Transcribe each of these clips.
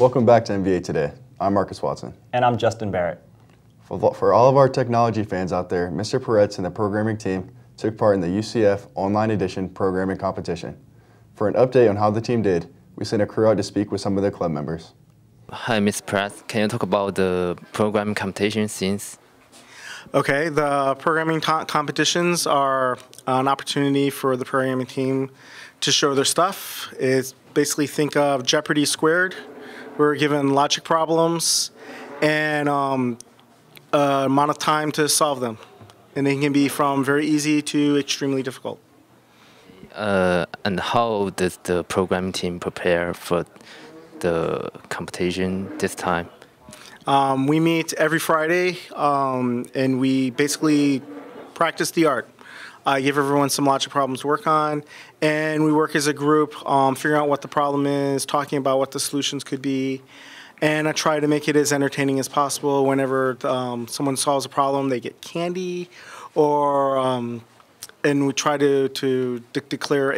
Welcome back to MVA Today. I'm Marcus Watson. And I'm Justin Barrett. For all of our technology fans out there, Mr. Peretz and the programming team took part in the UCF Online Edition programming competition. For an update on how the team did, we sent a crew out to speak with some of the club members. Hi, Ms. Peretz. Can you talk about the programming competition scenes? Okay, the programming competitions are an opportunity for the programming team to show their stuff. It's basically think of Jeopardy squared. We're given logic problems and amount of time to solve them. And they can be from very easy to extremely difficult. And how does the programming team prepare for the competition this time? We meet every Friday, and we basically practice the art. I give everyone some logic problems to work on, and we work as a group, figuring out what the problem is, talking about what the solutions could be, and I try to make it as entertaining as possible. Whenever someone solves a problem, they get candy, or and we try to declare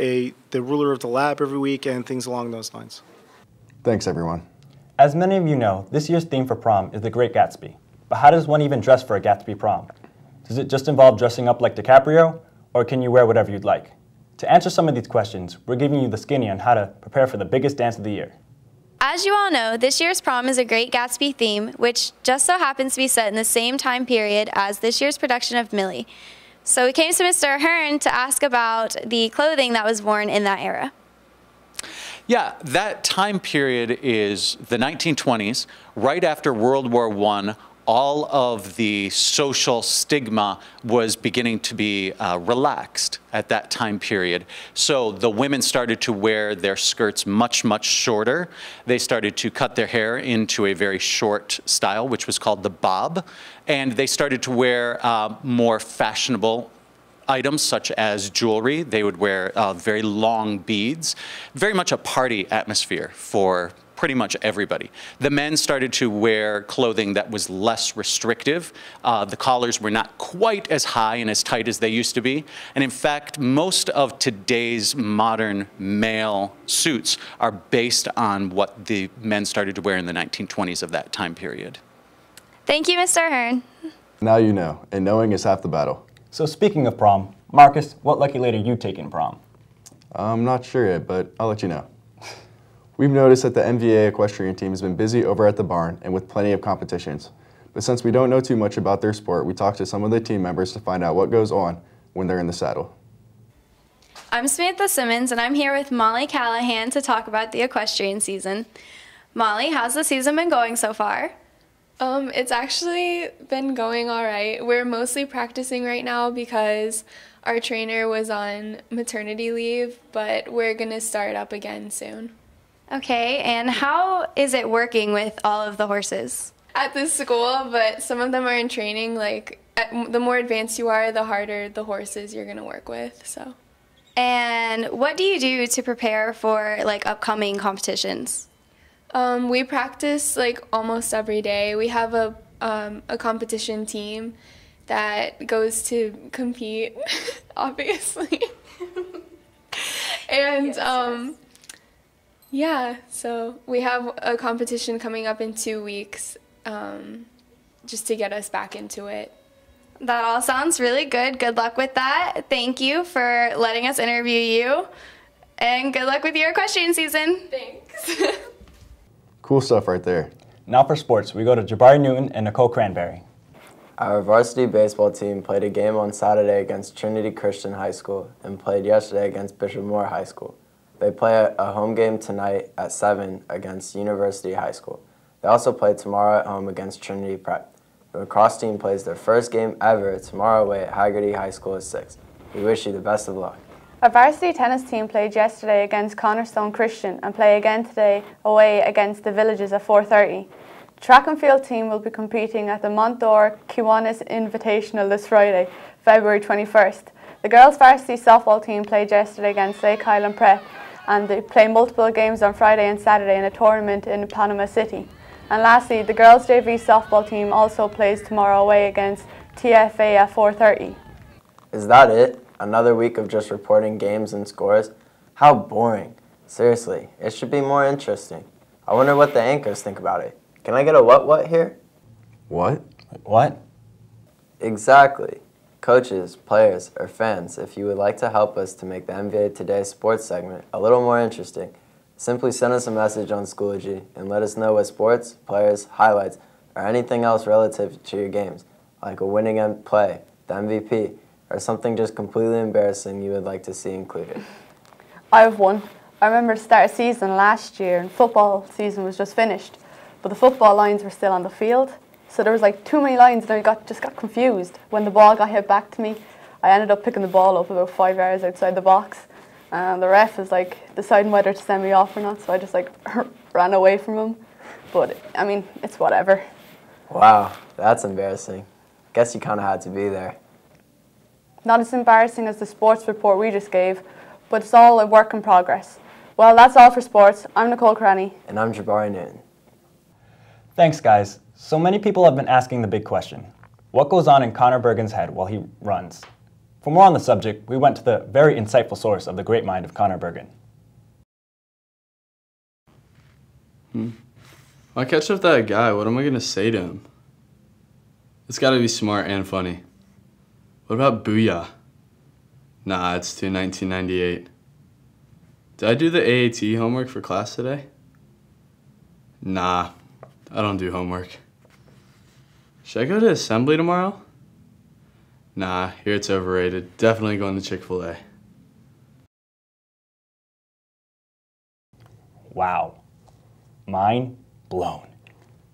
the ruler of the lab every week and things along those lines. Thanks, everyone. As many of you know, this year's theme for prom is The Great Gatsby. But how does one even dress for a Gatsby prom? Does it just involve dressing up like DiCaprio, or can you wear whatever you'd like? To answer some of these questions, we're giving you the skinny on how to prepare for the biggest dance of the year. As you all know, this year's prom is a Great Gatsby theme, which just so happens to be set in the same time period as this year's production of Millie. So we came to Mr. Ahern to ask about the clothing that was worn in that era. Yeah, that time period is the 1920s, right after World War I. All of the social stigma was beginning to be relaxed at that time period. So the women started to wear their skirts much, much shorter. They started to cut their hair into a very short style, which was called the bob. And they started to wear more fashionable items such as jewelry. They would wear very long beads. Very much a party atmosphere for pretty much everybody. The men started to wear clothing that was less restrictive. The collars were not quite as high and as tight as they used to be. And in fact, most of today's modern male suits are based on what the men started to wear in the 1920s of that time period. Thank you, Mr. Ahern. Now you know, and knowing is half the battle. So speaking of prom, Marcus, what lucky lady are you taking prom? I'm not sure yet, but I'll let you know. We've noticed that the MVA equestrian team has been busy over at the barn and with plenty of competitions. But since we don't know too much about their sport, we talked to some of the team members to find out what goes on when they're in the saddle. I'm Samantha Simmons, and I'm here with Molly Callahan to talk about the equestrian season. Molly, how's the season been going so far? It's actually been going all right. We're mostly practicing right now because our trainer was on maternity leave, but we're going to start up again soon. Okay, and how is it working with all of the horses? At this school, but some of them are in training. The more advanced you are, the harder the horses you're going to work with. So. And what do you do to prepare for upcoming competitions? We practice almost every day. We have a competition team that goes to compete, obviously. And yes. Yeah, so we have a competition coming up in 2 weeks, just to get us back into it. That all sounds really good. Good luck with that. Thank you for letting us interview you, and good luck with your equestrian season. Thanks. Cool stuff right there. Now for sports, we go to Jabari Newton and Nicole Cranberry. Our varsity baseball team played a game on Saturday against Trinity Christian High School and played yesterday against Bishop Moore High School. They play a home game tonight at 7 against University High School. They also play tomorrow at home against Trinity Prep. The lacrosse team plays their first game ever tomorrow away at Haggerty High School at 6. We wish you the best of luck. Our varsity tennis team played yesterday against Cornerstone Christian and play again today away against the Villages at 4:30. The track and field team will be competing at the Montverde Kiwanis Invitational this Friday, February 21st. The girls varsity softball team played yesterday against Lake Highland Prep, and they play multiple games on Friday and Saturday in a tournament in Panama City. And lastly, the girls JV softball team also plays tomorrow away against TFA at 4:30. Is that it? Another week of just reporting games and scores? How boring. Seriously, it should be more interesting. I wonder what the anchors think about it. Can I get a what here? What? What? Exactly. Coaches, players, or fans, if you would like to help us to make the MVA Today sports segment a little more interesting, simply send us a message on Schoology and let us know what sports, players, highlights, or anything else relative to your games, like a winning play, the MVP, or something just completely embarrassing you would like to see included. I have one. I remember the start of season last year and football season was just finished, but the football lines were still on the field. So there was like too many lines and I just got confused. When the ball got hit back to me, I ended up picking the ball up about 5 yards outside the box. And the ref was like deciding whether to send me off or not, so I just like ran away from him. But I mean, it's whatever. Wow, that's embarrassing. Guess you kind of had to be there. Not as embarrassing as the sports report we just gave, but it's all a work in progress. Well, that's all for sports. I'm Nicole Cranny. And I'm Jabari Newton. Thanks, guys. So many people have been asking the big question. What goes on in Connor Bergen's head while he runs? For more on the subject, we went to the very insightful source of the great mind of Connor Bergen. I catch up that guy, what am I going to say to him? It's got to be smart and funny. What about Booyah? Nah, it's too 1998. Did I do the AAT homework for class today? Nah, I don't do homework. Should I go to assembly tomorrow? Nah, here it's overrated. Definitely going to Chick-fil-A. Wow. Mind blown.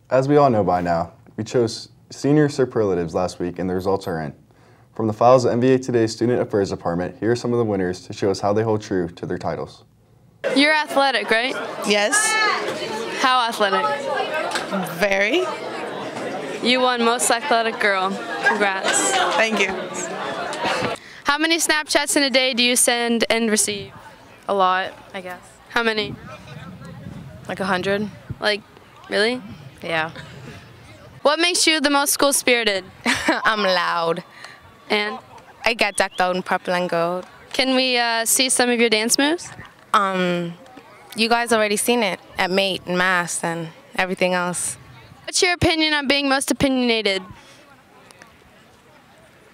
As we all know by now, we chose senior superlatives last week and the results are in. From the files of MVA Today's Student Affairs Department, here are some of the winners to show us how they hold true to their titles. You're athletic, right? Yes. How athletic? Very. You won Most Athletic Girl. Congrats. Thank you. How many Snapchats in a day do you send and receive? A lot, I guess. How many? Like 100. Like, really? Yeah. What makes you the most school-spirited? I'm loud. And? I get decked out in purple and gold. Can we see some of your dance moves? You guys already seen it at Mate and Mass and everything else. What's your opinion on being most opinionated?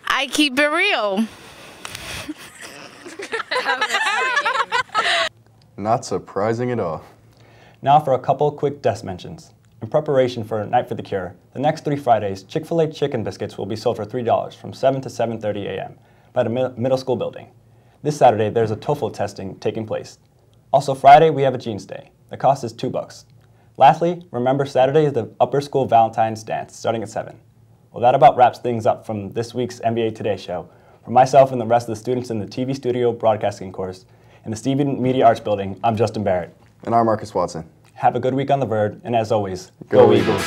I keep it real. Not surprising at all. Now for a couple quick desk mentions. In preparation for Night for the Cure, the next 3 Fridays, Chick-fil-A chicken biscuits will be sold for $3 from 7 to 7:30 a.m. by the middle school building. This Saturday, there's a TOEFL testing taking place. Also Friday, we have a jeans day. The cost is $2. Lastly, remember Saturday is the upper school Valentine's dance starting at 7. Well, that about wraps things up from this week's MVA Today show. For myself and the rest of the students in the TV studio broadcasting course in the Stephen Media Arts Building, I'm Justin Barrett. And I'm Marcus Watson. Have a good week on the Verd, and as always, Go Eagles.